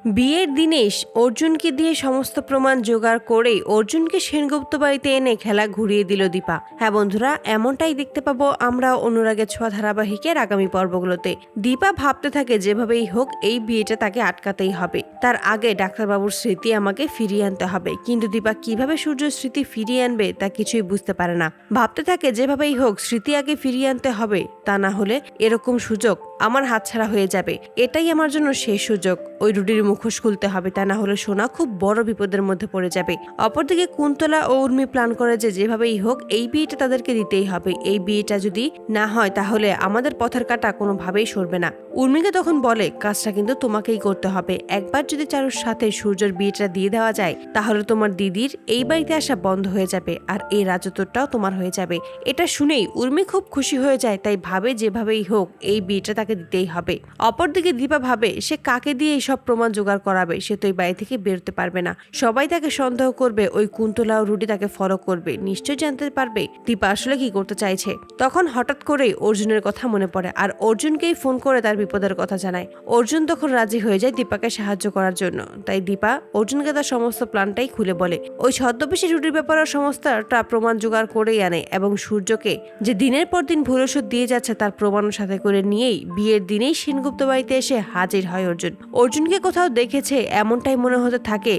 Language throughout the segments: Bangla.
বিয়ের দিনেশ অর্জুনকে দিয়ে সমস্ত প্রমাণ জোগাড় করে অর্জুনকে সেনগুপ্ত বাড়িতে এনে খেলা ঘুরিয়ে দিল দীপা। হ্যাঁ বন্ধুরা, এমনটাই দেখতে পাবো আমরা অনুরাগের ছোঁয়া ধারাবাহিকের আগামী পর্বগুলোতে। দীপা ভাবতে থাকে যেভাবেই হোক এই বিয়েটা তাকে আটকাতেই হবে, তার আগে ডাক্তারবাবুর স্মৃতি আমাকে ফিরিয়ে আনতে হবে। কিন্তু দীপা কিভাবে সূর্যের স্মৃতি ফিরিয়ে আনবে তা কিছুই বুঝতে পারে না। ভাবতে থাকে যেভাবেই হোক স্মৃতি আগে ফিরিয়ে আনতে হবে, তা না হলে এরকম সুযোগ আমার হাতছাড়া হয়ে যাবে। এটাই আমার জন্য শেষ সুযোগ। ওই রুডির মুখোশ খুলতে হবে, তা না হলে সোনা খুব বড় বিপদের মধ্যে পড়ে যাবে। অপরদিকে কুন্তলা ও উর্মি প্ল্যান করে যে যেভাবেই হোক এই বিয়েটা তাদেরকে দিতেই হবে। এই বিয়েটা যদি না হয় তাহলে আমাদের পথের কাঁটা কোনোভাবেই সরবে না। উর্মিকে তখন বলে, কাজটা কিন্তু তোমাকেই করতে হবে। একবার যদি চারুর সাথে সূর্যের বিয়েটা দিয়ে দেওয়া যায় তাহলে তোমার দিদির এই বাড়িতে আসা বন্ধ হয়ে যাবে আর এই রাজত্বটাও তোমার হয়ে যাবে। এটা শুনেই উর্মি খুব খুশি হয়ে যায়, তাই ভাবে যেভাবেই হোক এই বিয়েটা তাকে দিতেই হবে। অপরদিকে দীপা ভাবে সে কাকে দিয়ে সব প্রমাণ জোগাড় করাবে, সে তো এই বাড়ি থেকে বেরোতে পারবে না। সবাই তাকে সন্দেহ করবে, ওই কুন্তলা ও রুডি তাকে ফলো করবে, নিশ্চয় জানতে পারবে দীপা আসলে কি করতে চাইছে। তখন হঠাৎ করেই অর্জুনের কথা মনে পড়ে আর অর্জুনকেই ফোন করে তার বিপদের কথা জানায়। অর্জুন তখন রাজি হয়ে যায় দীপাকে সাহায্য করার জন্য। তাই দীপা অর্জুনকে তার সমস্ত প্ল্যানটাই খুলে বলে। ওই ছদ্মবেশী রুডির ব্যাপারে সমস্তটা প্রমাণ জোগাড় করেই আনে এবং সূর্যকে যে দিনের পর দিন ভুল ওষুধ দিয়ে যাচ্ছে তার প্রমাণ সাথে করে নিয়েই বিয়ের দিনেই সেনগুপ্ত বাড়িতে এসে হাজির হয় অর্জুন। অর্জুনকে কোথাও দেখেছে এমনটাই মনে হতে থাকে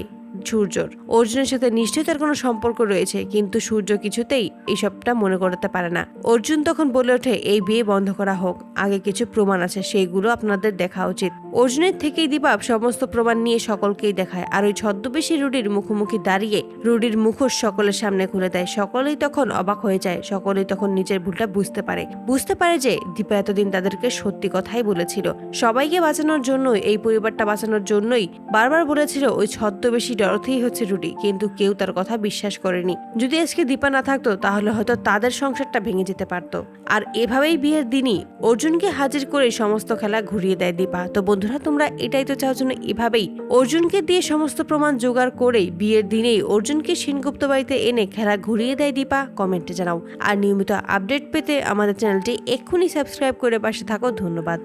সূর্যর। অর্জুনের সাথে নিশ্চয়ই তার কোনো সম্পর্ক রয়েছে, কিন্তু সূর্য কিছুতেই এইসবটা মনে করতে পারে না। অর্জুন তখন বলে ওঠে, এই বিয়ে বন্ধ করা হোক, আগে কিছু প্রমাণ আছে সেইগুলো আপনাদের দেখা উচিত। অর্জুনের থেকেই দীপা সমস্ত প্রমাণ নিয়ে সকলকেই দেখায় আর ওই ছদ্মবেশী রুডির মুখোমুখি দাঁড়িয়ে রুডির মুখোশ সকলের সামনে খুলে দেয়। সকলেই তখন অবাক হয়ে যায়, সকলেই তখন নিজের ভুলটা বুঝতে পারে যে দীপা এতদিন তাদেরকে সত্যি কথাই বলেছিল। সবাইকে বাঁচানোর জন্যই, এই পরিবারটা বাঁচানোর জন্যই বারবার বলেছিল ওই ছদ্মবেশী ডরথেই হচ্ছে রুডি, কিন্তু কেউ তার কথা বিশ্বাস করেনি। যদি আজকে দীপা না থাকতো তাহলে হয়তো তাদের সংসারটা ভেঙে যেতে পারতো। আর এভাবেই বিয়ের দিনই অর্জুনকে হাজির করে সমস্ত খেলা ঘুরিয়ে দেয় দীপা। তো বন্ধুরা, তোমরা এটাই তো চাও জন্য এভাবেই অর্জুনকে দিয়ে সমস্ত প্রমাণ জোগাড় করে বিয়ের দিনেই অর্জুনকে সেনগুপ্ত বাড়িতে এনে খেলা ঘুরিয়ে দেয় দীপা? কমেন্টে জানাও। আর নিয়মিত আপডেট পেতে আমাদের চ্যানেলটি এক্ষুনি সাবস্ক্রাইব করে পাশে থাকো। ধন্যবাদ।